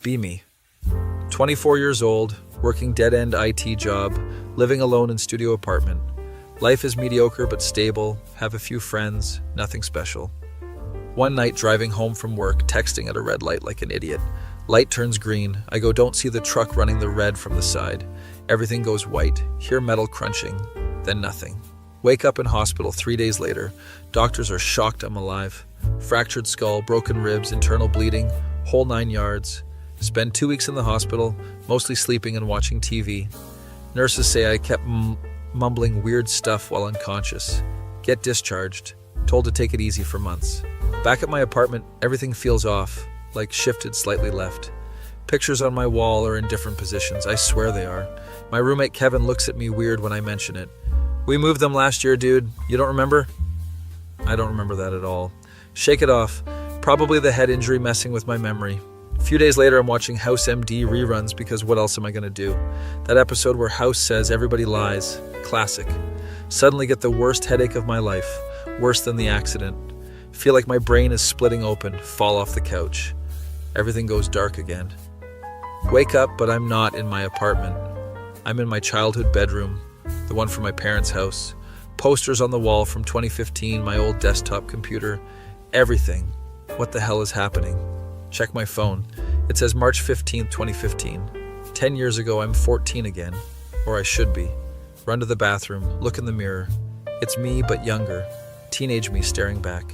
Be me. 24 years old, working dead-end IT job, living alone in studio apartment. Life is mediocre but stable, have a few friends, nothing special. One night driving home from work, texting at a red light like an idiot. Light turns green. I go, don't see the truck running the red from the side. Everything goes white. Hear metal crunching. Then nothing. Wake up in hospital 3 days later. Doctors are shocked I'm alive. Fractured skull, broken ribs, internal bleeding, whole 9 yards. Spend 2 weeks in the hospital, mostly sleeping and watching TV. Nurses say I kept mumbling weird stuff while unconscious. Get discharged. Told to take it easy for months. Back at my apartment, everything feels off, like shifted slightly left. Pictures on my wall are in different positions. I swear they are. My roommate Kevin looks at me weird when I mention it. We moved them last year, dude. You don't remember? I don't remember that at all. Shake it off. Probably the head injury messing with my memory. A few days later, I'm watching House MD reruns because what else am I going to do? That episode where House says everybody lies. Classic. Suddenly get the worst headache of my life. Worse than the accident. Feel like my brain is splitting open. Fall off the couch. Everything goes dark again. Wake up, but I'm not in my apartment. I'm in my childhood bedroom, the one from my parents' house. Posters on the wall from 2015, my old desktop computer. Everything. What the hell is happening? Check my phone. It says March 15th, 2015. 10 years ago, I'm 14 again. Or I should be. Run to the bathroom, look in the mirror. It's me, but younger. Teenage me staring back.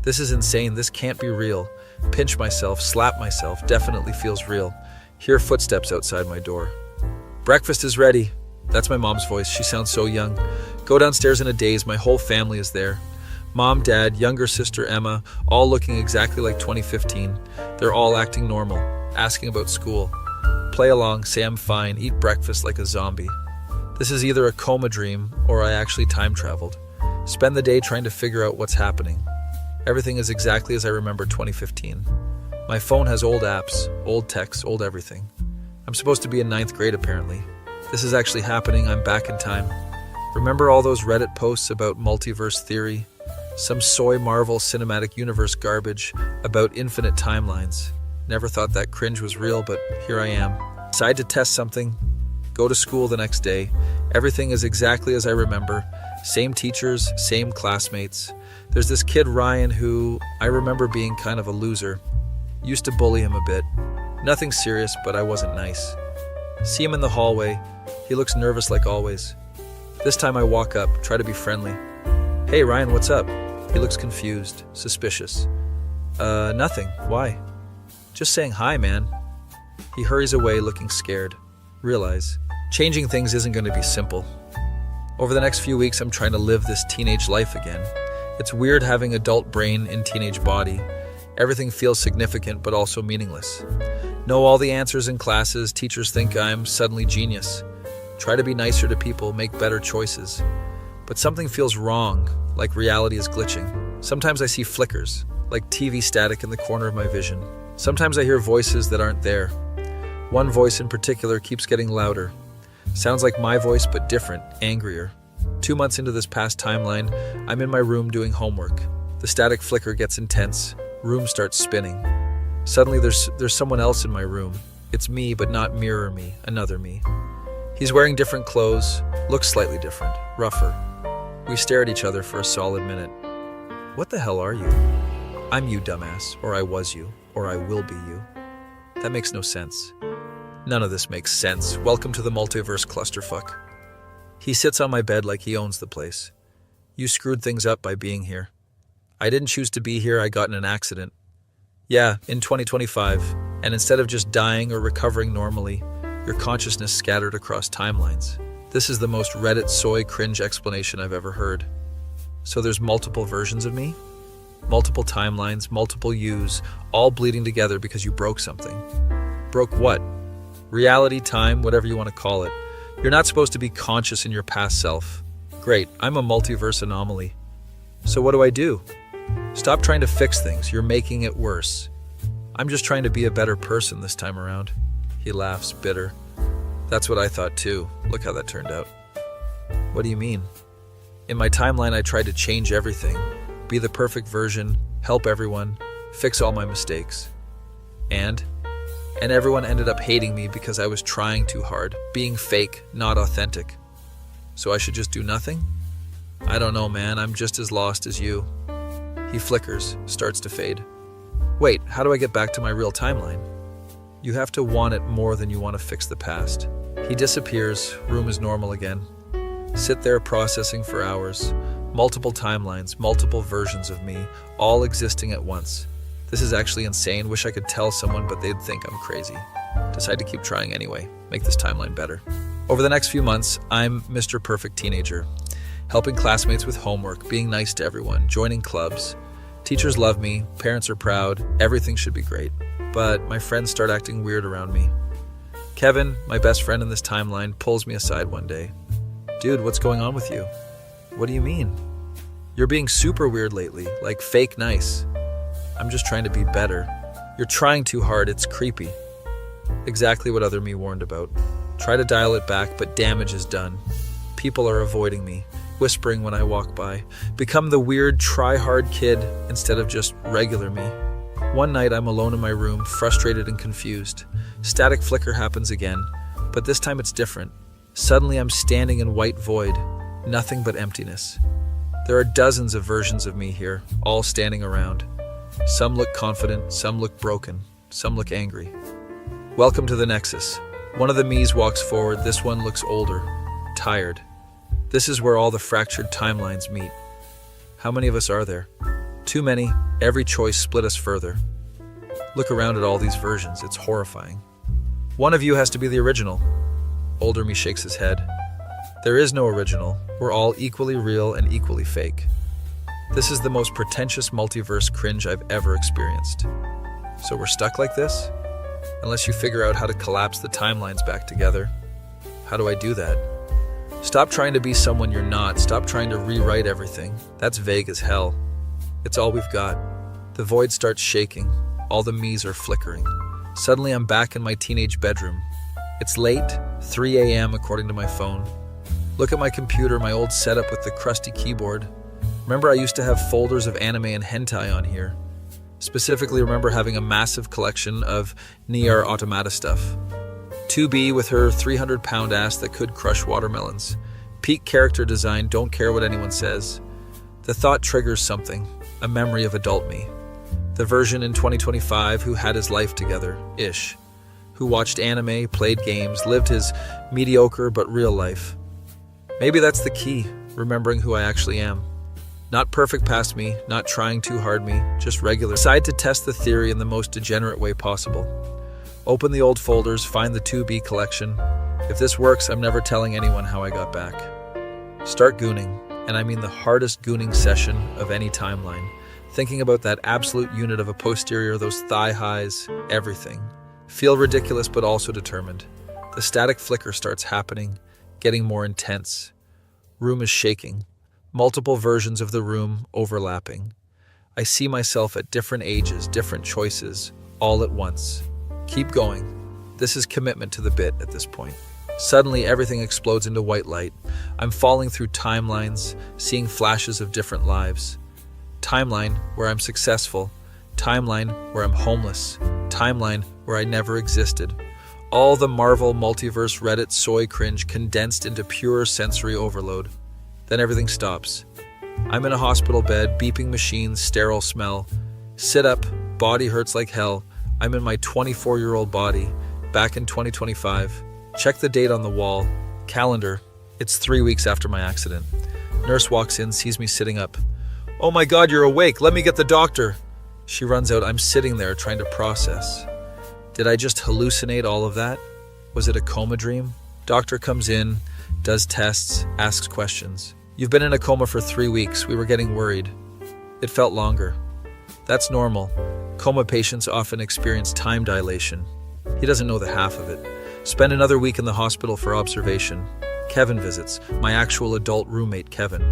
This is insane. This can't be real. Pinch myself, slap myself. Definitely feels real. Hear footsteps outside my door. Breakfast is ready. That's my mom's voice. She sounds so young. Go downstairs in a daze. My whole family is there. Mom, Dad, younger sister Emma, all looking exactly like 2015. They're all acting normal, asking about school. Play along, say I'm fine, eat breakfast like a zombie. This is either a coma dream or I actually time traveled. Spend the day trying to figure out what's happening. Everything is exactly as I remember 2015. My phone has old apps, old texts, old everything. I'm supposed to be in 9th grade apparently. This is actually happening. I'm back in time. Remember all those Reddit posts about multiverse theory? Some soy Marvel cinematic universe garbage about infinite timelines. Never thought that cringe was real, but here I am. Decide to test something. Go to school the next day. Everything is exactly as I remember. Same teachers, same classmates. There's this kid Ryan who I remember being kind of a loser. Used to bully him a bit. Nothing serious, but I wasn't nice. See him in the hallway. He looks nervous like always. This time I walk up, try to be friendly. Hey Ryan, what's up? He looks confused, suspicious. Nothing. Why? Just saying hi, man. He hurries away looking scared. Realize, changing things isn't going to be simple. Over the next few weeks, I'm trying to live this teenage life again. It's weird having adult brain in teenage body. Everything feels significant but also meaningless. Know all the answers in classes, teachers think I'm suddenly genius. Try to be nicer to people, make better choices. But something feels wrong, like reality is glitching. Sometimes I see flickers, like TV static in the corner of my vision. Sometimes I hear voices that aren't there. One voice in particular keeps getting louder. Sounds like my voice but different, angrier. 2 months into this past timeline, I'm in my room doing homework. The static flicker gets intense. Room starts spinning. Suddenly there's someone else in my room. It's me, but not mirror me, another me. He's wearing different clothes, looks slightly different, rougher. We stare at each other for a solid minute. What the hell are you? I'm you, dumbass, or I was you, or I will be you. That makes no sense. None of this makes sense. Welcome to the multiverse clusterfuck. He sits on my bed like he owns the place. You screwed things up by being here. I didn't choose to be here, I got in an accident. Yeah, in 2025, and instead of just dying or recovering normally, your consciousness scattered across timelines. This is the most Reddit soy cringe explanation I've ever heard. So there's multiple versions of me? Multiple timelines, multiple yous, all bleeding together because you broke something. Broke what? Reality, time, whatever you want to call it. You're not supposed to be conscious in your past self. Great, I'm a multiverse anomaly. So what do I do? Stop trying to fix things, you're making it worse. I'm just trying to be a better person this time around. He laughs, bitter. That's what I thought too. Look how that turned out. What do you mean? In my timeline, I tried to change everything. Be the perfect version, help everyone, fix all my mistakes. And And everyone ended up hating me because I was trying too hard, being fake, not authentic. So I should just do nothing? I don't know, man. I'm just as lost as you. He flickers, starts to fade. Wait, how do I get back to my real timeline? You have to want it more than you want to fix the past. He disappears, room is normal again. Sit there processing for hours. Multiple timelines, multiple versions of me, all existing at once. This is actually insane. Wish I could tell someone, but they'd think I'm crazy. Decide to keep trying anyway. Make this timeline better. Over the next few months, I'm Mr. Perfect Teenager. Helping classmates with homework, being nice to everyone, joining clubs. Teachers love me, parents are proud, everything should be great. But my friends start acting weird around me. Kevin, my best friend in this timeline, pulls me aside one day. Dude, what's going on with you? What do you mean? You're being super weird lately, like fake nice. I'm just trying to be better. You're trying too hard, it's creepy. Exactly what other me warned about. Try to dial it back, but damage is done. People are avoiding me, whispering when I walk by. Become the weird, try-hard kid instead of just regular me. One night I'm alone in my room, frustrated and confused. Static flicker happens again, but this time it's different. Suddenly I'm standing in white void, nothing but emptiness. There are dozens of versions of me here, all standing around. Some look confident, some look broken, some look angry. Welcome to the Nexus. One of the me's walks forward, this one looks older, tired. This is where all the fractured timelines meet. How many of us are there? Too many, every choice split us further. Look around at all these versions, it's horrifying. One of you has to be the original. Older me shakes his head. There is no original, we're all equally real and equally fake. This is the most pretentious multiverse cringe I've ever experienced. So we're stuck like this? Unless you figure out how to collapse the timelines back together. How do I do that? Stop trying to be someone you're not. Stop trying to rewrite everything. That's vague as hell. It's all we've got. The void starts shaking. All the me's are flickering. Suddenly I'm back in my teenage bedroom. It's late, 3 a.m. according to my phone. Look at my computer, my old setup with the crusty keyboard. Remember I used to have folders of anime and hentai on here. Specifically remember having a massive collection of Nier Automata stuff. 2B with her 300-pound ass that could crush watermelons. Peak character design, don't care what anyone says. The thought triggers something, a memory of adult me. The version in 2025 who had his life together-ish. Who watched anime, played games, lived his mediocre but real life. Maybe that's the key, remembering who I actually am. Not perfect past me, not trying too hard me, just regular. Decide to test the theory in the most degenerate way possible. Open the old folders, find the 2B collection. If this works, I'm never telling anyone how I got back. Start gooning, and I mean the hardest gooning session of any timeline. Thinking about that absolute unit of a posterior, those thigh highs, everything. Feel ridiculous but also determined. The static flicker starts happening, getting more intense. Room is shaking. Multiple versions of the room overlapping. I see myself at different ages, different choices, all at once. Keep going. This is commitment to the bit at this point. Suddenly, everything explodes into white light. I'm falling through timelines, seeing flashes of different lives. Timeline where I'm successful. Timeline where I'm homeless. Timeline where I never existed. All the Marvel multiverse Reddit soy cringe condensed into pure sensory overload. Then everything stops. I'm in a hospital bed, beeping machines, sterile smell. Sit up, body hurts like hell. I'm in my 24-year-old body, back in 2025. Check the date on the wall. Calendar. It's 3 weeks after my accident. Nurse walks in, sees me sitting up. Oh my God, you're awake. Let me get the doctor. She runs out. I'm sitting there trying to process. Did I just hallucinate all of that? Was it a coma dream? Doctor comes in, does tests, asks questions. You've been in a coma for 3 weeks. We were getting worried. It felt longer. That's normal. Coma patients often experience time dilation. He doesn't know the half of it. Spend another week in the hospital for observation. Kevin visits, my actual adult roommate, Kevin.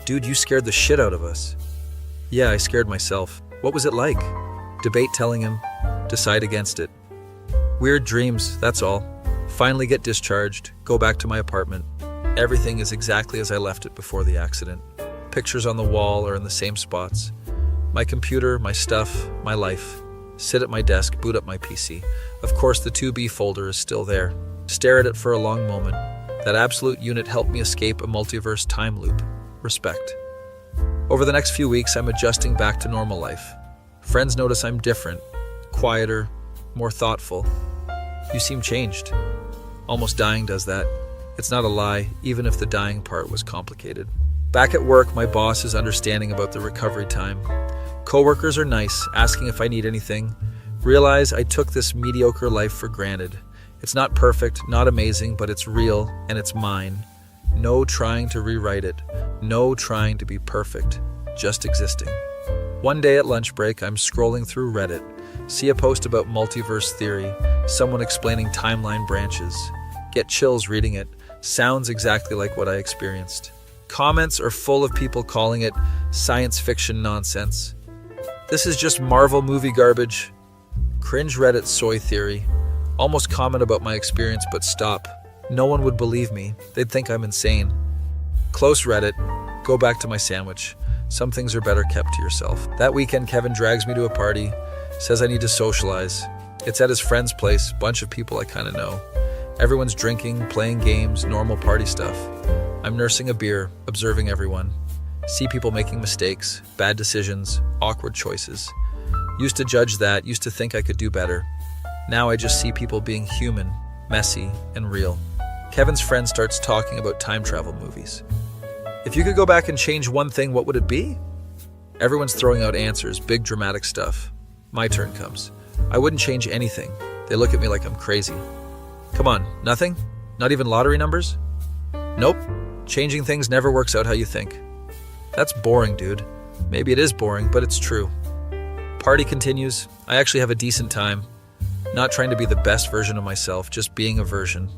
Dude, you scared the shit out of us. Yeah, I scared myself. What was it like? Debate telling him, decide against it. Weird dreams, that's all. Finally get discharged, go back to my apartment. Everything is exactly as I left it before the accident. Pictures on the wall are in the same spots. My computer, my stuff, my life. Sit at my desk, boot up my PC. Of course, the 2B folder is still there. Stare at it for a long moment. That absolute unit helped me escape a multiverse time loop. Respect. Over the next few weeks, I'm adjusting back to normal life. Friends notice I'm different, quieter, more thoughtful. You seem changed. Almost dying does that. It's not a lie, even if the dying part was complicated. Back at work, my boss is understanding about the recovery time. Coworkers are nice, asking if I need anything. Realize I took this mediocre life for granted. It's not perfect, not amazing, but it's real and it's mine. No trying to rewrite it. No trying to be perfect. Just existing. One day at lunch break, I'm scrolling through Reddit. See a post about multiverse theory, someone explaining timeline branches. Get chills reading it. Sounds exactly like what I experienced. Comments are full of people calling it science fiction nonsense. This is just Marvel movie garbage. Cringe Reddit soy theory. Almost comment about my experience, but stop. No one would believe me. They'd think I'm insane. Close Reddit. Go back to my sandwich. Some things are better kept to yourself. That weekend, Kevin drags me to a party. Says I need to socialize. It's at his friend's place, bunch of people I kind of know. Everyone's drinking, playing games, normal party stuff. I'm nursing a beer, observing everyone. See people making mistakes, bad decisions, awkward choices. Used to judge that, used to think I could do better. Now I just see people being human, messy, and real. Kevin's friend starts talking about time travel movies. If you could go back and change one thing, what would it be? Everyone's throwing out answers, big dramatic stuff. My turn comes. I wouldn't change anything. They look at me like I'm crazy. Come on, nothing? Not even lottery numbers? Nope. Changing things never works out how you think. That's boring, dude. Maybe it is boring, but it's true. Party continues. I actually have a decent time. Not trying to be the best version of myself, just being a version.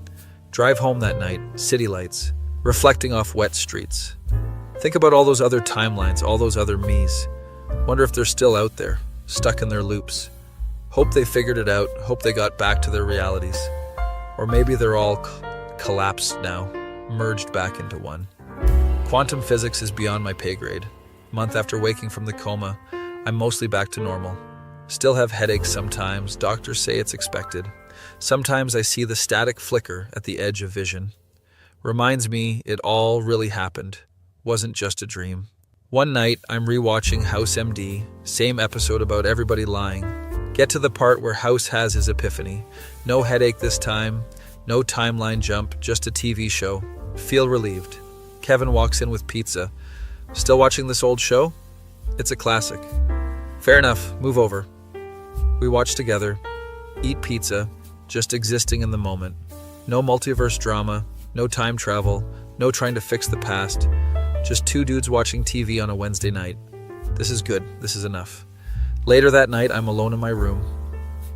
Drive home that night, city lights, reflecting off wet streets. Think about all those other timelines, all those other me's. Wonder if they're still out there, stuck in their loops. Hope they figured it out, hope they got back to their realities. Or maybe they're all collapsed now, merged back into one. Quantum physics is beyond my pay grade. A month after waking from the coma, I'm mostly back to normal. Still have headaches sometimes, doctors say it's expected. Sometimes I see the static flicker at the edge of vision. Reminds me it all really happened, wasn't just a dream. One night, I'm rewatching House MD, same episode about everybody lying. Get to the part where House has his epiphany. No headache this time, no timeline jump, just a TV show. Feel relieved. Kevin walks in with pizza. Still watching this old show? It's a classic. Fair enough, move over. We watch together, eat pizza, just existing in the moment. No multiverse drama, no time travel, no trying to fix the past. Just two dudes watching TV on a Wednesday night. This is good, this is enough. Later that night, I'm alone in my room.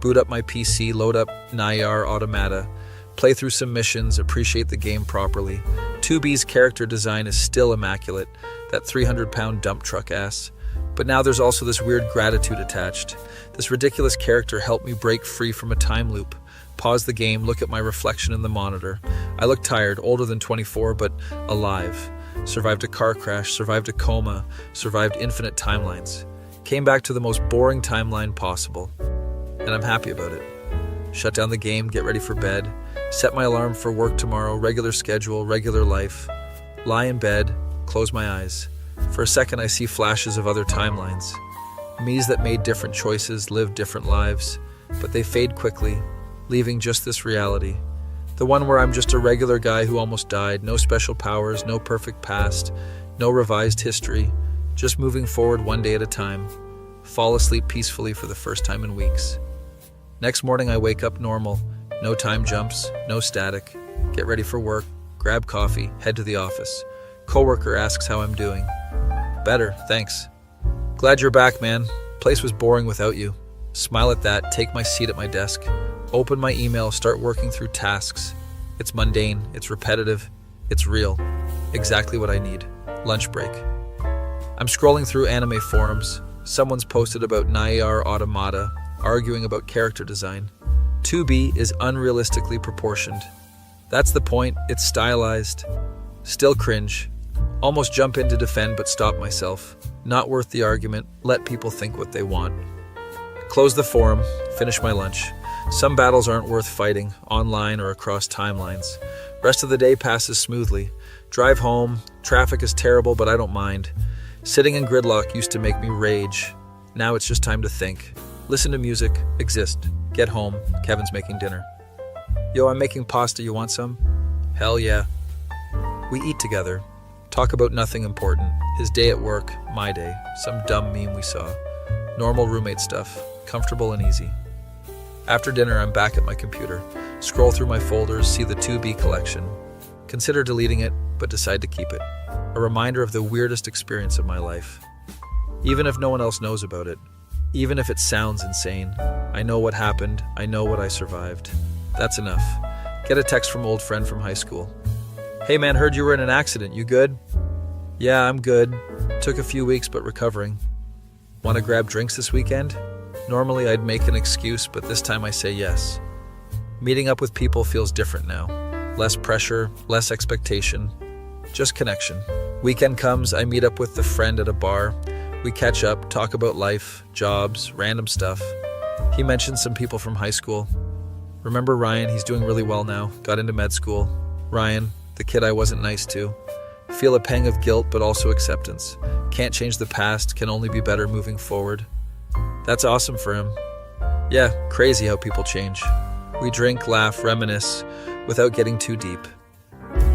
Boot up my PC, load up Nayar Automata, play through some missions, appreciate the game properly. 2B's character design is still immaculate, that 300-pound dump truck ass. But now there's also this weird gratitude attached. This ridiculous character helped me break free from a time loop. Pause the game, look at my reflection in the monitor. I look tired, older than 24, but alive. Survived a car crash, survived a coma, survived infinite timelines. Came back to the most boring timeline possible. And I'm happy about it. Shut down the game, get ready for bed. Set my alarm for work tomorrow, regular schedule, regular life. Lie in bed, close my eyes. For a second, I see flashes of other timelines. Me's that made different choices, lived different lives, but they fade quickly, leaving just this reality. The one where I'm just a regular guy who almost died, no special powers, no perfect past, no revised history, just moving forward one day at a time. Fall asleep peacefully for the first time in weeks. Next morning, I wake up normal, no time jumps, no static. Get ready for work, grab coffee, head to the office. Coworker asks how I'm doing. Better, thanks. Glad you're back, man. Place was boring without you. Smile at that, take my seat at my desk. Open my email, start working through tasks. It's mundane, it's repetitive, it's real. Exactly what I need. Lunch break. I'm scrolling through anime forums. Someone's posted about Nayar Automata, arguing about character design. 2B is unrealistically proportioned. That's the point, it's stylized. Still cringe. Almost jump in to defend but stop myself. Not worth the argument, let people think what they want. Close the forum, finish my lunch. Some battles aren't worth fighting, online or across timelines. Rest of the day passes smoothly. Drive home, traffic is terrible, but I don't mind. Sitting in gridlock used to make me rage. Now it's just time to think. Listen to music, exist. Get home, Kevin's making dinner. Yo, I'm making pasta, you want some? Hell yeah. We eat together. Talk about nothing important. His day at work, my day, some dumb meme we saw. Normal roommate stuff, comfortable and easy. After dinner, I'm back at my computer. Scroll through my folders, see the 2B collection. Consider deleting it, but decide to keep it. A reminder of the weirdest experience of my life. Even if no one else knows about it, even if it sounds insane, I know what happened, I know what I survived. That's enough. Get a text from old friend from high school. Hey man, heard you were in an accident, you good? Yeah, I'm good. Took a few weeks, but recovering. Want to grab drinks this weekend? Normally I'd make an excuse, but this time I say yes. Meeting up with people feels different now. Less pressure, less expectation, just connection. Weekend comes, I meet up with the friend at a bar. We catch up, talk about life, jobs, random stuff. He mentioned some people from high school. Remember Ryan? He's doing really well now. Got into med school. Ryan, the kid I wasn't nice to. Feel a pang of guilt, but also acceptance. Can't change the past, can only be better moving forward. That's awesome for him. Yeah, crazy how people change. We drink, laugh, reminisce, without getting too deep.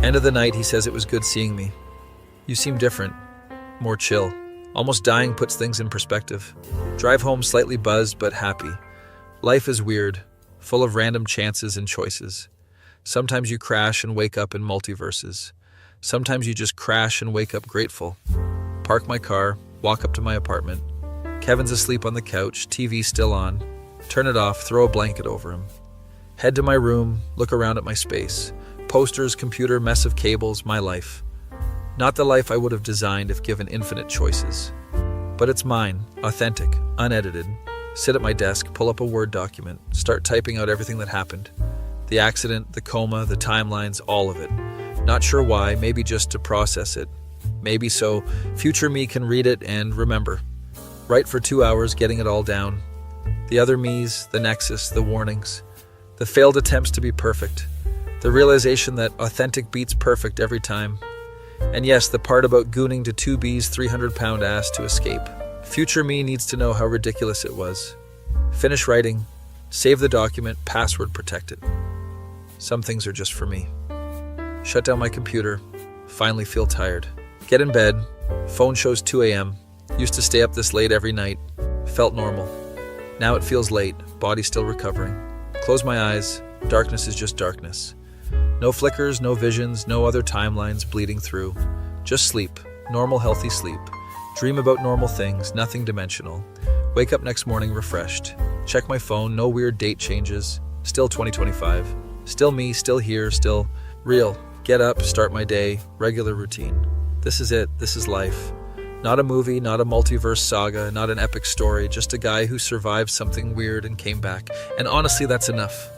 End of the night, he says it was good seeing me. You seem different, more chill. Almost dying puts things in perspective. Drive home slightly buzzed, but happy. Life is weird, full of random chances and choices. Sometimes you crash and wake up in multiverses. Sometimes you just crash and wake up grateful. Park my car, walk up to my apartment. Kevin's asleep on the couch, TV still on. Turn it off, throw a blanket over him. Head to my room, look around at my space. Posters, computer, mess of cables, my life. Not the life I would have designed if given infinite choices. But it's mine, authentic, unedited. Sit at my desk, pull up a Word document, start typing out everything that happened. The accident, the coma, the timelines, all of it. Not sure why, maybe just to process it. Maybe so future me can read it and remember. Write for 2 hours, getting it all down. The other me's, the nexus, the warnings. The failed attempts to be perfect. The realization that authentic beats perfect every time. And yes, the part about gooning to 2B's 300-pound ass to escape. Future me needs to know how ridiculous it was. Finish writing, save the document, password protect it. Some things are just for me. Shut down my computer, finally feel tired. Get in bed, phone shows 2 a.m. Used to stay up this late every night, felt normal. Now it feels late, body still recovering. Close my eyes, darkness is just darkness. No flickers, no visions, no other timelines bleeding through. Just sleep, normal healthy sleep. Dream about normal things, nothing dimensional. Wake up next morning refreshed. Check my phone, no weird date changes. Still 2025. Still me, still here, still real. Get up, start my day, regular routine. This is it, this is life. Not a movie, not a multiverse saga, not an epic story, just a guy who survived something weird and came back. And honestly, that's enough.